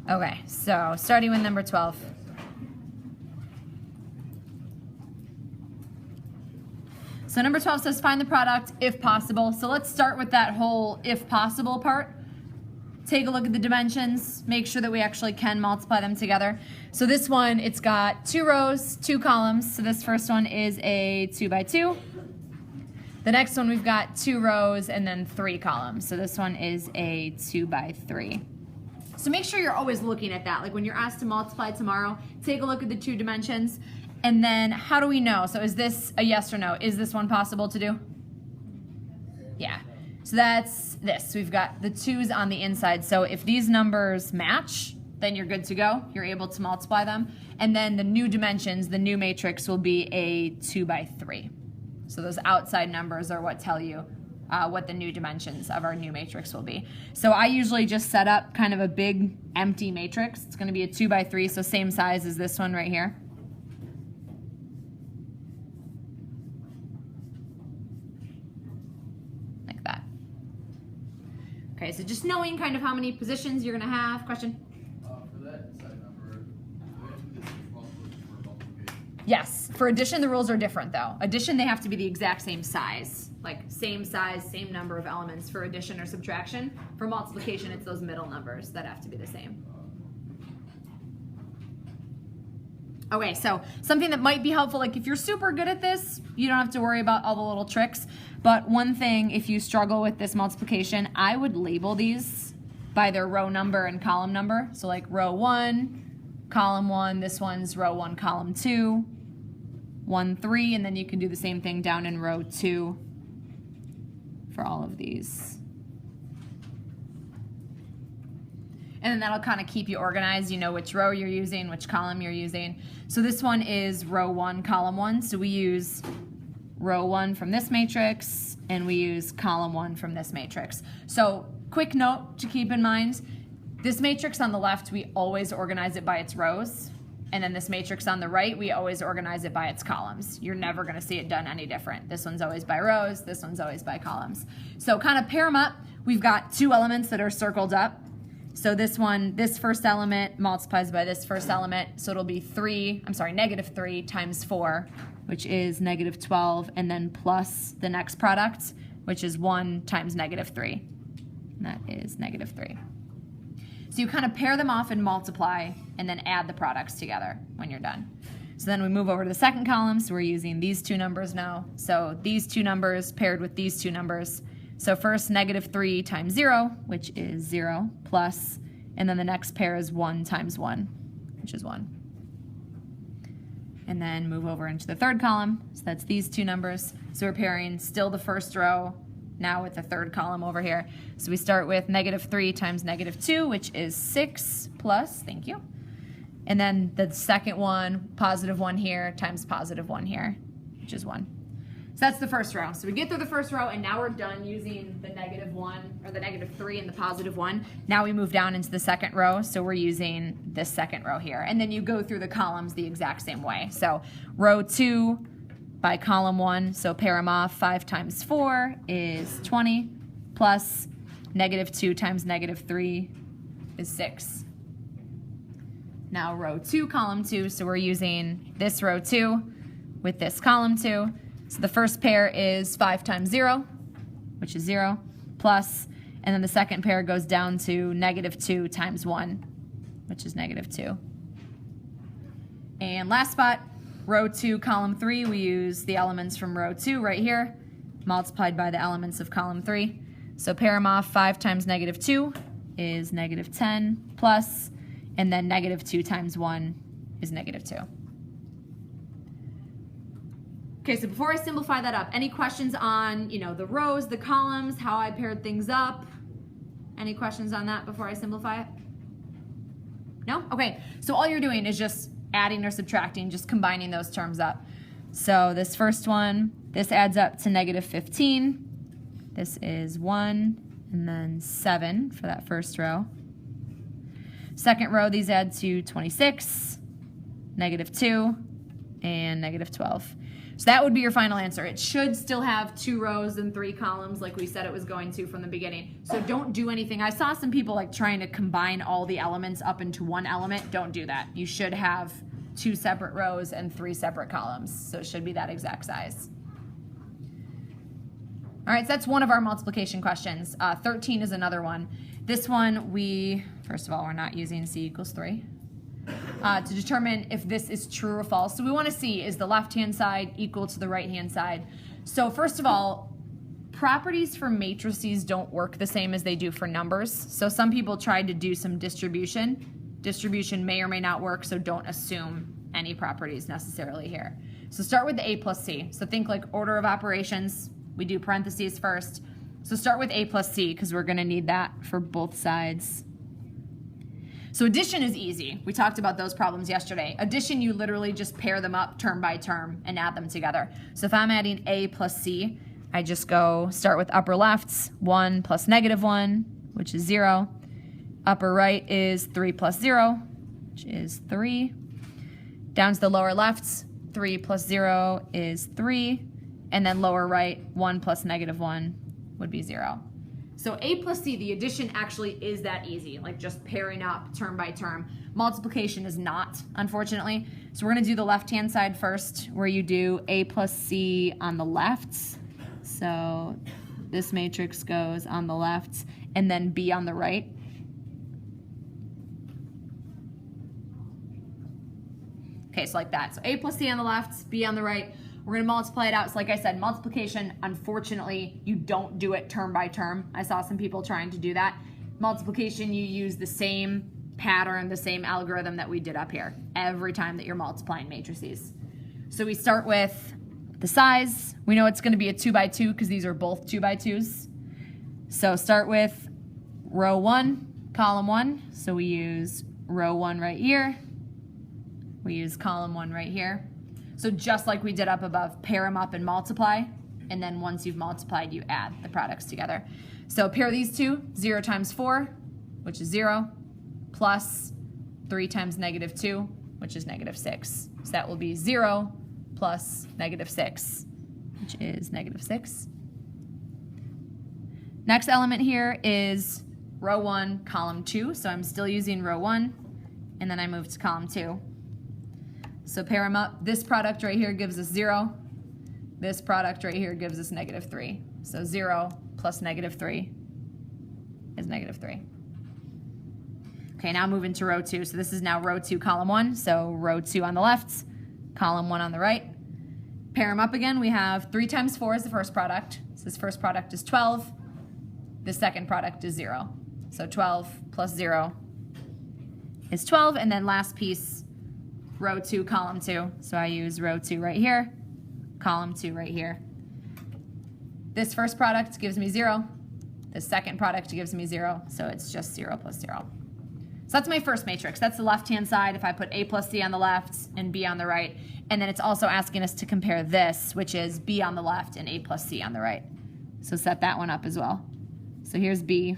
Okay, so starting with number 12. So number 12 says find the product if possible. So let's start with that whole if possible part. Take a look at the dimensions, make sure that we actually can multiply them together. So this one, it's got 2 rows, 2 columns. So this first one is a 2 by 2. The next one we've got 2 rows and then 3 columns. So this one is a 2 by 3. So make sure you're always looking at that. Like when you're asked to multiply tomorrow, take a look at the 2 dimensions. And then how do we know? So is this a yes or no? Is this one possible to do? Yeah. So that's this. We've got the 2's on the inside. So if these numbers match, then you're good to go. You're able to multiply them. And then the new dimensions, the new matrix will be a 2 by 3. So those outside numbers are what tell you what the new dimensions of our new matrix will be. So I usually just set up kind of a big empty matrix. It's going to be a 2 by 3, so same size as this one right here. Like that. Okay, so just knowing kind of how many positions you're going to have. Question? For that inside number, do we have to do this for multiplication? Yes. For addition, the rules are different though. Addition, they have to be the exact same size. Like same size, same number of elements for addition or subtraction. For multiplication, it's those middle numbers that have to be the same. Okay, so something that might be helpful, like if you're super good at this, you don't have to worry about all the little tricks. But one thing, if you struggle with this multiplication, I would label these by their row number and column number. So like row 1, column 1, this one's row 1, column 2, 1, 3, and then you can do the same thing down in row 2 for all of these. And then that'll kind of keep you organized. You know which row you're using, which column you're using. So this one is row 1, column 1. So we use row 1 from this matrix, and we use column 1 from this matrix. So quick note to keep in mind, this matrix on the left, we always organize it by its rows. And then this matrix on the right, we always organize it by its columns. You're never going to see it done any different. This one's always by rows. This one's always by columns. So kind of pair them up. We've got 2 elements that are circled up. So this one, this first element multiplies by this first element. So it'll be negative 3 times 4, which is negative 12, and then plus the next product, which is 1 times negative 3. And that is negative 3. So you kind of pair them off and multiply, and then add the products together when you're done. So then we move over to the second column, so we're using these 2 numbers now. So these 2 numbers paired with these 2 numbers. So first, negative 3 times 0, which is 0, plus, and then the next pair is 1 times 1, which is 1. And then move over into the third column, so that's these 2 numbers. So we're pairing still the first row, now with the third column over here. So we start with negative 3 times negative 2, which is 6 plus, thank you. And then the second one, positive 1 here times positive 1 here, which is 1. So that's the first row. So we get through the first row, and now we're done using the negative 1, or the negative 3 and the positive 1. Now we move down into the second row, so we're using this second row here. And then you go through the columns the exact same way. So row 2 by column 1, so pair them off. 5 times 4 is 20, plus negative 2 times negative 3 is 6. Now row 2, column 2, so we're using this row 2 with this column 2. So the first pair is 5 times 0, which is 0, plus, and then the second pair goes down to negative 2 times 1, which is negative 2. And last spot, row 2, column 3, we use the elements from row 2 right here, multiplied by the elements of column 3. So pair them off. 5 times negative 2 is negative 10, plus, and then negative 2 times 1 is negative 2. Okay, so before I simplify that up, any questions on, the rows, the columns, how I paired things up? Any questions on that before I simplify it? No? Okay, so all you're doing is just adding or subtracting, just combining those terms up. So this first one, this adds up to negative 15. This is 1, and then 7 for that first row. Second row, these add to 26, negative 2, and negative 12. So that would be your final answer. It should still have 2 rows and 3 columns like we said it was going to from the beginning. So don't do anything. I saw some people like trying to combine all the elements up into one element. Don't do that. You should have 2 separate rows and 3 separate columns. So it should be that exact size. All right, so that's one of our multiplication questions. 13 is another one. This one, first of all, we're not using c equals 3 to determine if this is true or false. So we want to see, is the left-hand side equal to the right-hand side? So first of all, properties for matrices don't work the same as they do for numbers. So some people tried to do some distribution. Distribution may or may not work, so don't assume any properties necessarily here. So start with the a plus c. So think like order of operations. We do parentheses first. So start with a plus c because we're going to need that for both sides. So addition is easy. We talked about those problems yesterday. Addition, you literally just pair them up term by term and add them together. So if I'm adding a plus c, I just go start with upper lefts, 1 plus -1, which is 0. Upper right is 3 plus 0, which is 3. Down to the lower lefts, 3 plus 0 is 3. And then lower right, 1 plus -1 would be 0. So a plus c, the addition actually is that easy, like just pairing up term by term. Multiplication is not, unfortunately. So we're going to do the left-hand side first, where you do a plus c on the left. So this matrix goes on the left, and then b on the right. Okay, so like that. So a plus c on the left, b on the right. We're going to multiply it out. So like I said, multiplication, unfortunately, you don't do it term by term. I saw some people trying to do that. Multiplication, you use the same pattern, the same algorithm that we did up here every time that you're multiplying matrices. So we start with the size. We know it's going to be a 2 by 2 because these are both 2 by 2s. So start with row 1, column 1. So we use row 1 right here. We use column 1 right here. So just like we did up above, pair them up and multiply, and then once you've multiplied, you add the products together. So pair these two, 0 times 4, which is 0, plus 3 times -2, which is -6. So that will be 0 plus -6, which is -6. Next element here is row 1, column 2. So I'm still using row 1, and then I move to column 2. So pair them up. This product right here gives us 0. This product right here gives us -3. So 0 plus -3 is -3. Okay, now move into row 2. So this is now row 2, column 1. So row 2 on the left, column 1 on the right. Pair them up again. We have 3 times 4 is the first product. So this first product is 12. The second product is 0. So 12 plus 0 is 12. And then last piece, row 2, column 2. So I use row 2 right here, column 2 right here. This first product gives me 0. The second product gives me 0. So it's just 0 plus 0. So that's my first matrix. That's the left-hand side if I put a plus c on the left and b on the right. And then it's also asking us to compare this, which is b on the left and a plus c on the right. So set that one up as well. So here's b.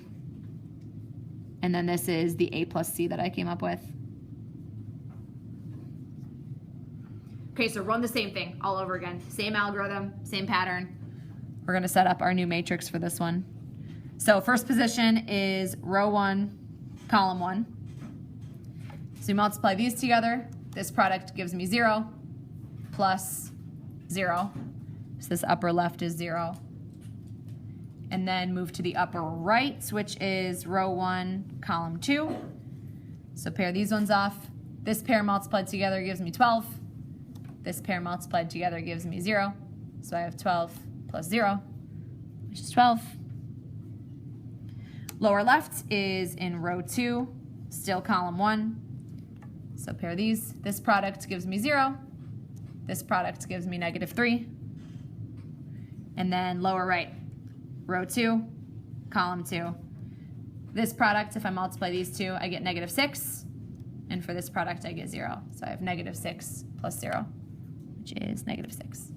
And then this is the a plus c that I came up with. Okay, so run the same thing all over again. Same algorithm, same pattern. We're going to set up our new matrix for this one. So first position is row 1, column 1. So we multiply these together. This product gives me 0 plus 0. So this upper left is 0. And then move to the upper right, which is row 1, column 2. So pair these ones off. This pair multiplied together gives me 12. This pair multiplied together gives me 0. So I have 12 plus 0, which is 12. Lower left is in row 2, still column 1. So pair these. This product gives me 0. This product gives me -3. And then lower right, row 2, column 2. This product, if I multiply these two, I get -6. And for this product, I get 0. So I have -6 plus 0, which is -6.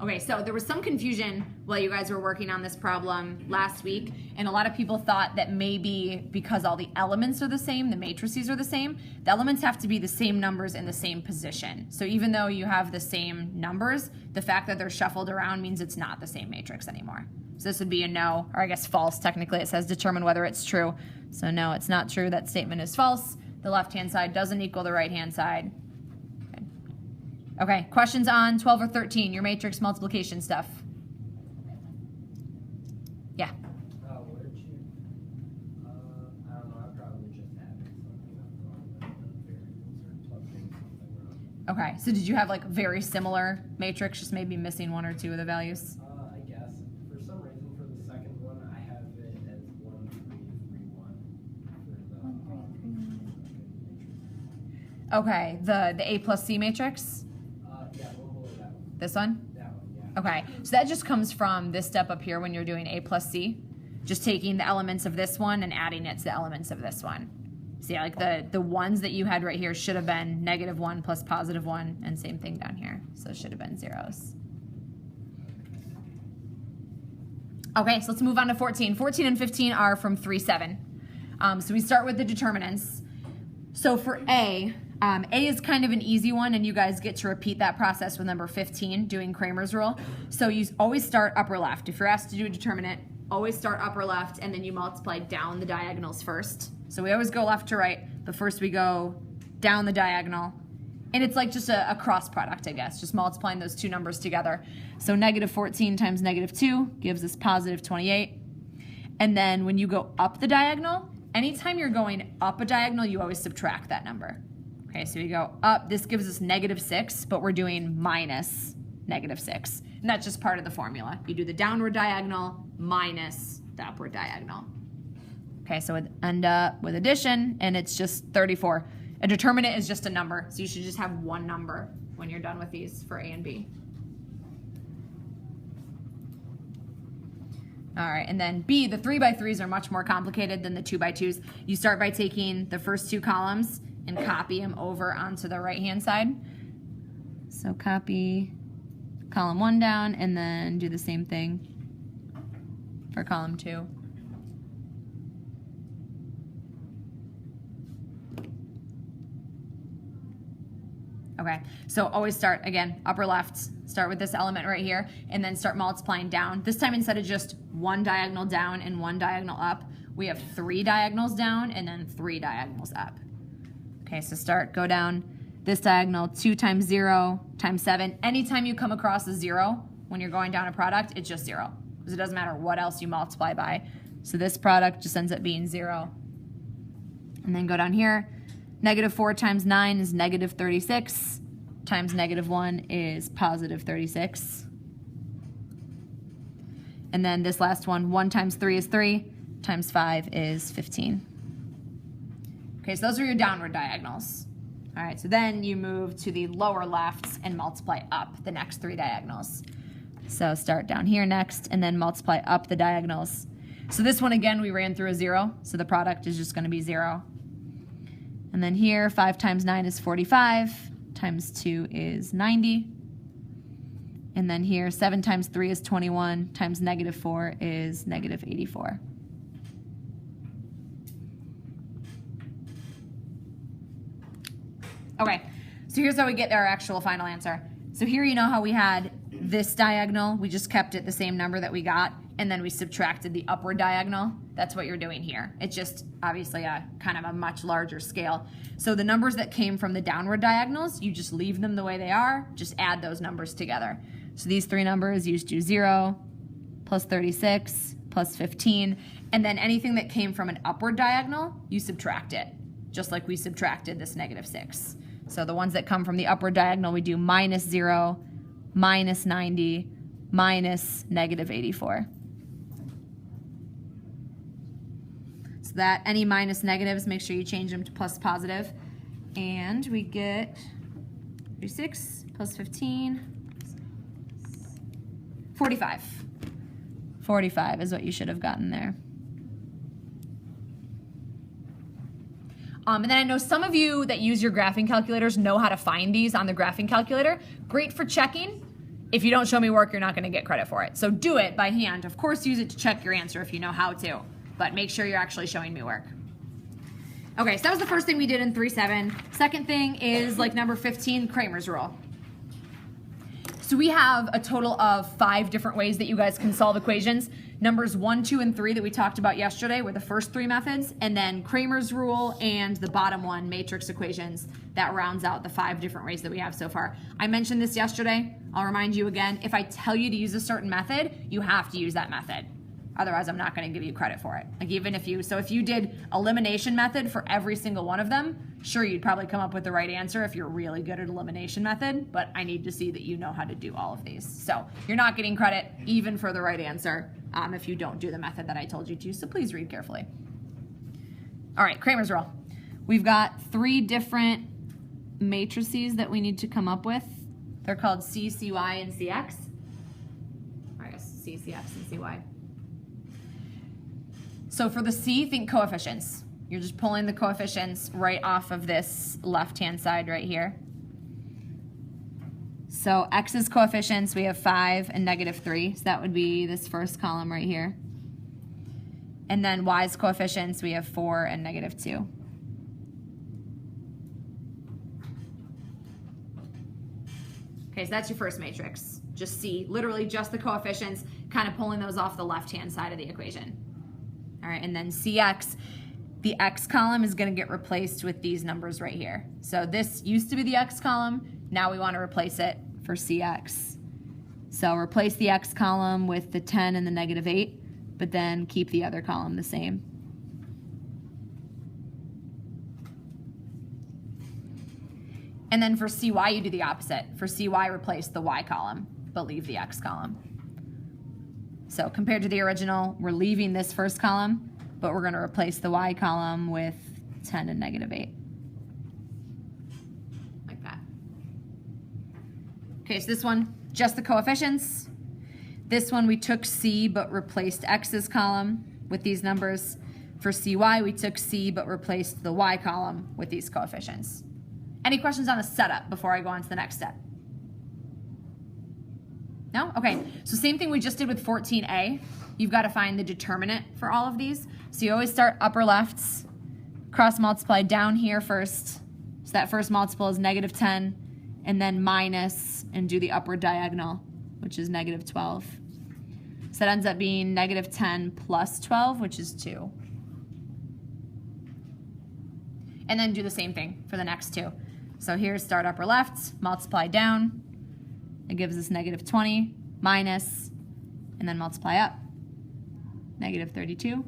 Okay, so there was some confusion while you guys were working on this problem last week, and a lot of people thought that maybe because all the elements are the same, the matrices are the same, the elements have to be the same numbers in the same position. So even though you have the same numbers, the fact that they're shuffled around means it's not the same matrix anymore. So this would be a no, or I guess false technically. It says determine whether it's true. So no, it's not true. That statement is false. The left-hand side doesn't equal the right-hand side. Okay, questions on 12 or 13, your matrix multiplication stuff. Yeah. Where did you, I don't know, I probably just having something up wrong with the variables or plugging something wrong. Okay, so did you have like very similar matrix, just maybe missing one or two of the values? I guess. For some reason, for the second one, I have it as 1, 3, 3, 1 for the Okay, the A plus C matrix? yeah, one below that one. This one? That one, yeah. Okay, so that just comes from this step up here when you're doing A plus C. Just taking the elements of this one and adding it to the elements of this one. See, like the ones that you had right here should have been -1 plus +1, and same thing down here. So it should have been zeros. Okay, so let's move on to 14. 14 and 15 are from 3-7. So we start with the determinants. So for A is kind of an easy one, and you guys get to repeat that process with number 15, doing Cramers Rule. So you always start upper left. If you're asked to do a determinant, always start upper left, and then you multiply down the diagonals first. So we always go left to right, but first we go down the diagonal. And it's like just a cross product, I guess, just multiplying those two numbers together. So -14 times -2 gives us +28. And then when you go up the diagonal, anytime you're going up a diagonal, you always subtract that number. Okay, so we go up, this gives us -6, but we're doing minus -6. And that's just part of the formula. You do the downward diagonal minus the upward diagonal. Okay, so we end up with addition, and it's just 34. A determinant is just a number, so you should just have one number when you're done with these for A and B. All right, and then B, the 3x3s are much more complicated than the 2x2s. You start by taking the first two columns and copy them over onto the right-hand side. So copy column 1 down, and then do the same thing for column 2. Okay, so always start, again, upper left, start with this element right here, and then start multiplying down. This time, instead of just one diagonal down and one diagonal up, we have 3 diagonals down and then 3 diagonals up. Okay, so go down this diagonal, 2 times 0 times 7. Anytime you come across a 0 when you're going down a product, it's just 0, because it doesn't matter what else you multiply by. So this product just ends up being 0. And then go down here. -4 times 9 is -36, times -1 is +36. And then this last one, 1 times 3 is 3, times 5 is 15. Okay, so those are your downward diagonals. All right, so then you move to the lower left and multiply up the next 3 diagonals. So start down here next, and then multiply up the diagonals. So this one, again, we ran through a 0, so the product is just going to be 0. And then here, 5 times 9 is 45, times 2 is 90. And then here, 7 times 3 is 21, times -4 is -84. Okay, so here's how we get our actual final answer. So here you know how we had this diagonal, we just kept it the same number that we got, and then we subtracted the upward diagonal. That's what you're doing here. It's just obviously a kind of a much larger scale. So the numbers that came from the downward diagonals, you just leave them the way they are, just add those numbers together. So these 3 numbers, you just do 0, plus 36, plus 15, and then anything that came from an upward diagonal, you subtract it, just like we subtracted this -6. So the ones that come from the upward diagonal, we do -0, -90, minus -84. So that any minus negatives, make sure you change them to plus positive. And we get 36 plus 15, 45. 45 is what you should have gotten there. And then I know some of you that use your graphing calculators know how to find these on the graphing calculator. Great for checking. If you don't show me work, you're not going to get credit for it. So do it by hand. Of course, use it to check your answer if you know how to, but make sure you're actually showing me work. Okay, so that was the first thing we did in 3-7. Second thing is like number 15, Cramers Rule. So we have a total of 5 different ways that you guys can solve equations. Numbers 1, 2, and 3 that we talked about yesterday were the first 3 methods, and then Cramers Rule and the bottom one, matrix equations, that rounds out the 5 different ways that we have so far. I mentioned this yesterday. I'll remind you again. If I tell you to use a certain method, you have to use that method. Otherwise, I'm not going to give you credit for it. Like even if you, so if you did elimination method for every single one of them, sure, you'd probably come up with the right answer if you're really good at elimination method, but I need to see that you know how to do all of these. So you're not getting credit even for the right answer if you don't do the method that I told you to, so please read carefully. All right, Cramers Rule. We've got 3 different matrices that we need to come up with. They're called C, CY, and CX. Or I guess C, CX, and CY. So for the C, think coefficients. You're just pulling the coefficients right off of this left-hand side right here. So X's coefficients, we have 5 and -3. So that would be this first column right here. And then Y's coefficients, we have 4 and -2. Okay, so that's your first matrix. Just C, literally just the coefficients, kind of pulling those off the left-hand side of the equation. All right, and then CX, the X column is gonna get replaced with these numbers right here. So this used to be the X column, now we wanna replace it for CX. So replace the X column with the 10 and the -8, but then keep the other column the same. And then for CY, you do the opposite. For CY, replace the Y column, but leave the X column. So compared to the original, we're leaving this first column, but we're gonna replace the Y column with 10 and -8. Like that. Okay, so this one, just the coefficients. This one, we took C, but replaced X's column with these numbers. For CY, we took C, but replaced the Y column with these coefficients. Any questions on the setup before I go on to the next step? No? Okay, so same thing we just did with 14A. You've got to find the determinant for all of these. So you always start upper lefts, cross multiply down here first. So that first multiple is -10, and then minus, and do the upward diagonal, which is -12. So that ends up being -10 plus 12, which is 2. And then do the same thing for the next 2. So here, start upper left, multiply down. It gives us -20, minus, and then multiply up, -32.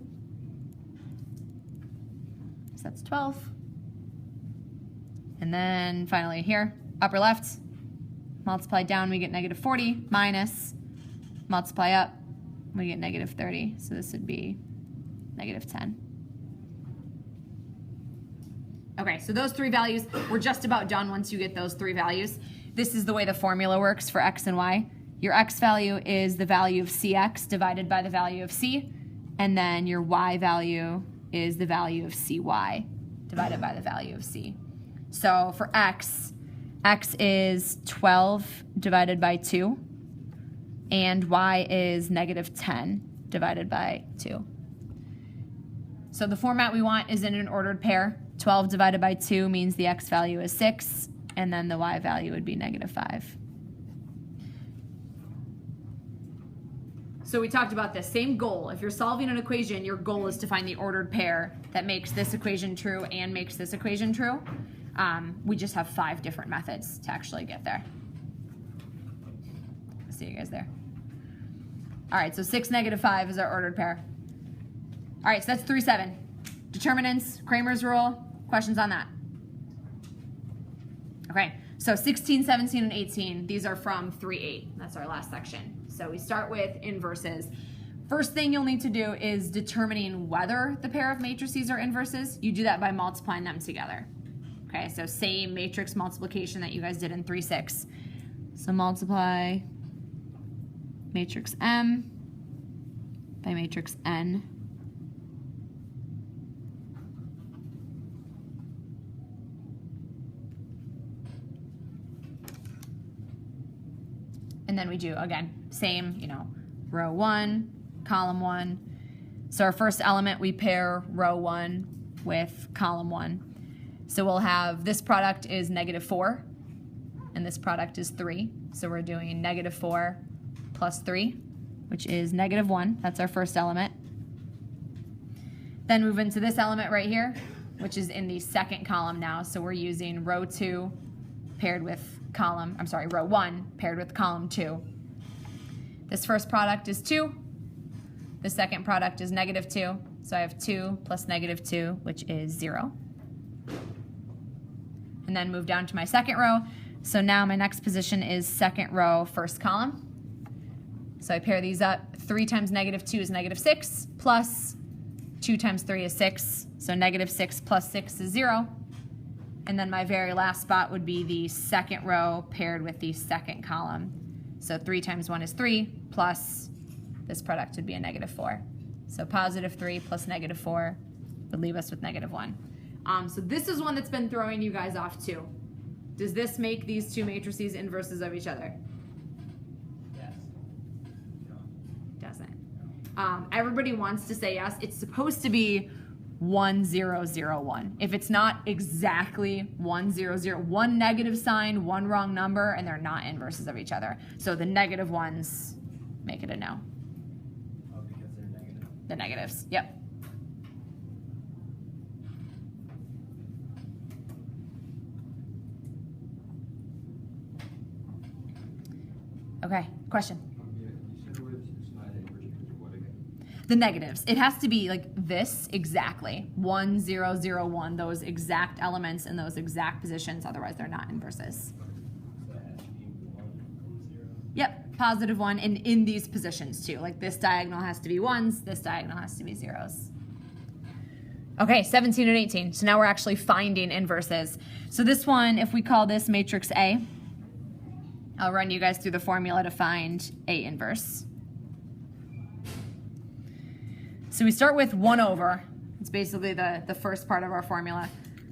So that's 12. And then finally here, upper left, multiply down, we get -40, minus, multiply up, we get -30. So this would be -10. Okay, so those 3 values, we're just about done once you get those 3 values. This is the way the formula works for X and Y. Your X value is the value of CX divided by the value of C, and then your Y value is the value of CY divided by the value of C. So for X, X is 12 divided by 2, and Y is -10 divided by 2. So the format we want is in an ordered pair. 12 divided by 2 means the X value is 6, and then the Y value would be -5. So we talked about this same goal. If you're solving an equation, your goal is to find the ordered pair that makes this equation true and makes this equation true. We just have 5 different methods to actually get there. I'll see you guys there. All right, so 6, -5 is our ordered pair. All right, so that's 3-7. Determinants, Cramers Rule, questions on that? Okay, so 16, 17, and 18, these are from 3-8. That's our last section. So we start with inverses. First thing you'll need to do is determining whether the pair of matrices are inverses. You do that by multiplying them together. Okay, so same matrix multiplication that you guys did in 3-6. So multiply matrix M by matrix N. And then we do, again, same, row 1, column 1. So our first element, we pair row 1 with column 1. So we'll have this product is -4, and this product is 3. So we're doing -4 plus 3, which is -1. That's our first element. Then move into this element right here, which is in the second column now. So we're using row 2 paired with row 1 paired with column 2. This first product is 2. The second product is -2. So I have 2 plus -2, which is 0. And then move down to my second row. So now my next position is second row, first column. So I pair these up. 3 times -2 is -6, plus 2 times 3 is 6. So -6 plus 6 is 0. And then my very last spot would be the second row paired with the second column. So 3 times 1 is 3, plus this product would be a -4. So +3 plus -4 would leave us with -1. So this is one that's been throwing you guys off too. Does this make these two matrices inverses of each other? Yes. Doesn't. Everybody wants to say yes. It's supposed to be 1, 0, 0, 1. If it's not exactly 1, 0, 0, one negative sign, one wrong number, and they're not inverses of each other. So the negative ones make it a no. Oh, because they're negative. The negatives, yep. Okay, question? Yeah, you said it's not inverse because of what again? The negatives. It has to be like this exactly. 1, 0, 0, 1. Those exact elements in those exact positions. Otherwise, they're not inverses. So it has to be 1, 0. Yep, +1. And in these positions too. Like this diagonal has to be 1s. This diagonal has to be 0s. Okay, 17 and 18. So now we're actually finding inverses. So this one, if we call this matrix A, I'll run you guys through the formula to find A inverse. So we start with 1 over. It's basically the first part of our formula.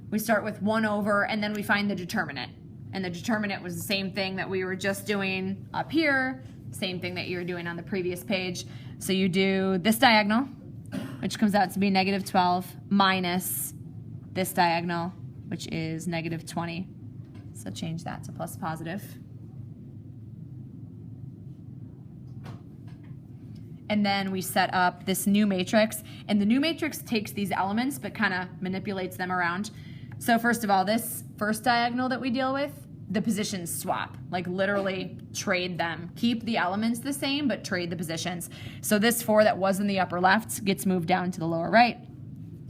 We start with 1 over, and then we find the determinant. And the determinant was the same thing that we were just doing up here, same thing that you were doing on the previous page. So you do this diagonal, which comes out to be -12, minus this diagonal, which is -20. So change that to plus positive. And then we set up this new matrix. And the new matrix takes these elements but kind of manipulates them around. So first of all, this first diagonal that we deal with, the positions swap. Like literally trade them. Keep the elements the same, but trade the positions. So this 4 that was in the upper left gets moved down to the lower right.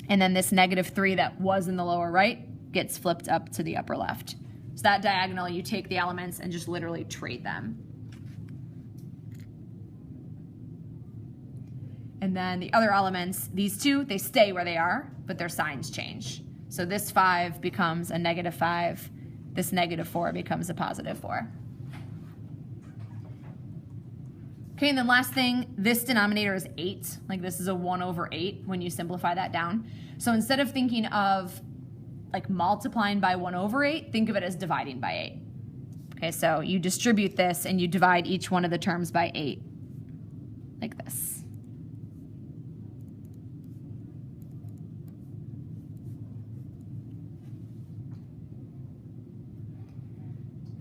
And then this -3 that was in the lower right gets flipped up to the upper left. So that diagonal, you take the elements and just literally trade them. And then the other elements, these two, they stay where they are, but their signs change. So this 5 becomes a -5. This -4 becomes a +4. Okay, and then last thing, this denominator is 8. Like this is a 1 over 8 when you simplify that down. So instead of thinking of like multiplying by 1 over 8, think of it as dividing by 8. Okay, so you distribute this and you divide each one of the terms by 8, like this.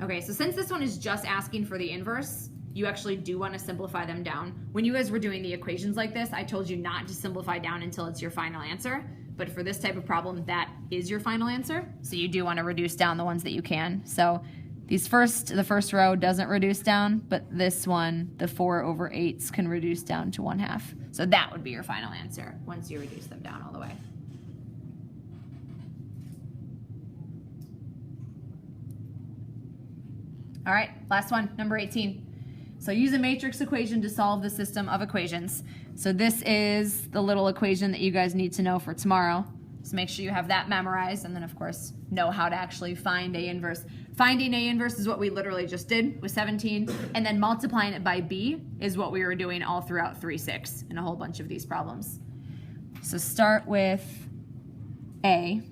Okay, so since this one is just asking for the inverse, you actually do want to simplify them down. When you guys were doing the equations like this, I told you not to simplify down until it's your final answer. But for this type of problem, that is your final answer. So you do want to reduce down the ones that you can. So the first row doesn't reduce down, but this one, the 4 over 8s can reduce down to 1/2. So that would be your final answer once you reduce them down all the way. All right, last one, number 18. So use a matrix equation to solve the system of equations. So this is the little equation that you guys need to know for tomorrow. So make sure you have that memorized and then of course know how to actually find A inverse. Finding A inverse is what we literally just did with 17, and then multiplying it by B is what we were doing all throughout 3-6 in a whole bunch of these problems. So start with A.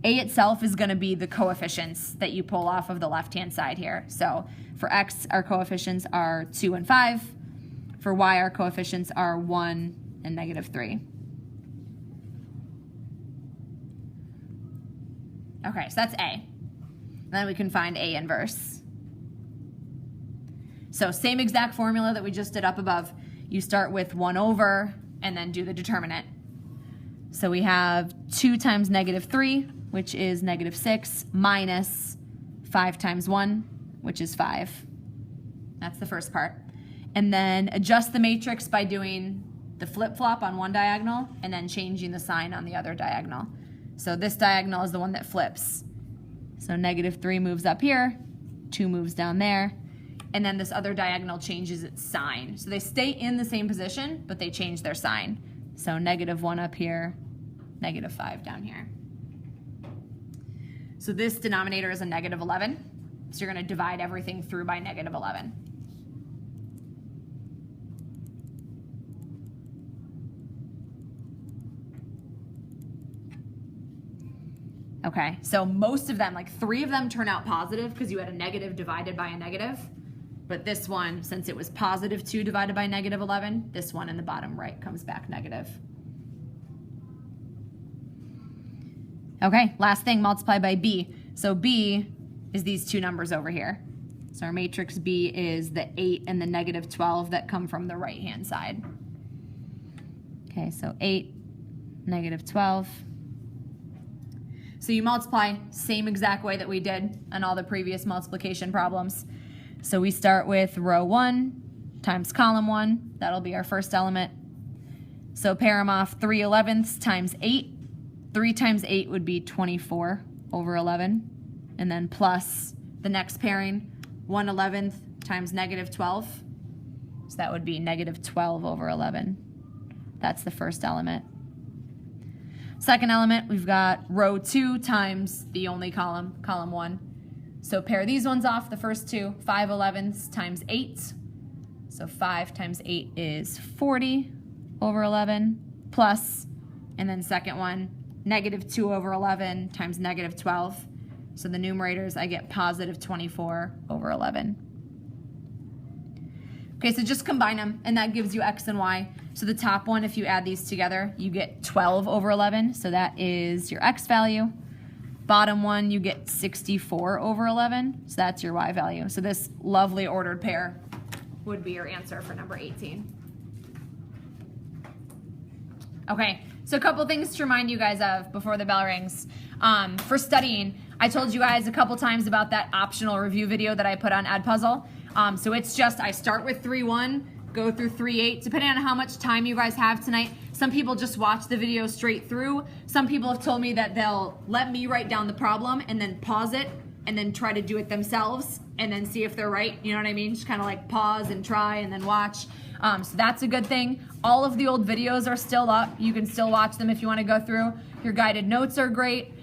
A itself is going to be the coefficients that you pull off of the left-hand side here. So for X, our coefficients are 2 and 5. For Y, our coefficients are 1 and -3. Okay, so that's A. Then we can find A inverse. So same exact formula that we just did up above. You start with 1 over and then do the determinant. So we have 2 times -3, which is -6, minus 5 times 1, which is 5. That's the first part. And then adjust the matrix by doing the flip-flop on one diagonal and then changing the sign on the other diagonal. So this diagonal is the one that flips. So -3 moves up here, 2 moves down there, and then this other diagonal changes its sign. So they stay in the same position, but they change their sign. So -1 up here, -5 down here. So this denominator is a -11. So you're going to divide everything through by -11. Okay, so most of them, like 3 of them turn out positive because you had a negative divided by a negative. But this one, since it was +2 divided by -11, this one in the bottom right comes back negative. Okay, last thing, multiply by B. So B is these 2 numbers over here. So our matrix B is the 8 and the -12 that come from the right-hand side. Okay, so 8, -12. So you multiply same exact way that we did on all the previous multiplication problems. So we start with row 1 times column 1. That'll be our first element. So pair them off, 3/11 times 8. 3 times 8 would be 24 over 11. And then plus the next pairing, 1/11 times -12. So that would be -12 over 11. That's the first element. Second element, we've got row 2 times the only column, column 1. So pair these ones off, the first 2, 5/11 times 8. So 5 times 8 is 40 over 11, plus, and then second one, -2 over 11 times -12. So the numerators, I get +24 over 11. Okay, so just combine them, and that gives you X and Y. So the top one, if you add these together, you get 12 over 11, so that is your X value. Bottom one, you get 64 over 11, so that's your Y value. So this lovely ordered pair would be your answer for number 18. Okay, so a couple things to remind you guys of before the bell rings. For studying, I told you guys a couple times about that optional review video that I put on Edpuzzle. So it's just, I start with 3-1, go through 3-8, depending on how much time you guys have tonight. Some people just watch the video straight through. Some people have told me that they'll let me write down the problem and then pause it and then try to do it themselves and then see if they're right. You know what I mean? Just kind of like pause and try and then watch. So that's a good thing. All of the old videos are still up. You can still watch them if you want to go through. Your guided notes are great.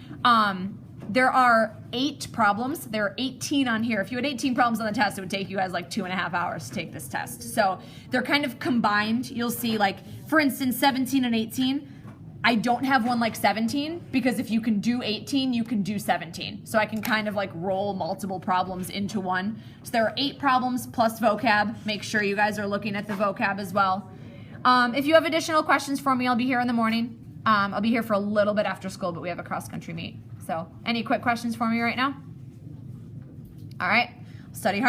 There are 8 problems. There are 18 on here. If you had 18 problems on the test, it would take you guys like 2.5 hours to take this test. So they're kind of combined. You'll see, like, for instance, 17 and 18. I don't have one like 17 because if you can do 18, you can do 17. So I can kind of like roll multiple problems into one. So there are 8 problems plus vocab. Make sure you guys are looking at the vocab as well. If you have additional questions for me, I'll be here in the morning. I'll be here for a little bit after school, but we have a cross-country meet. So any quick questions for me right now? All right, study hard.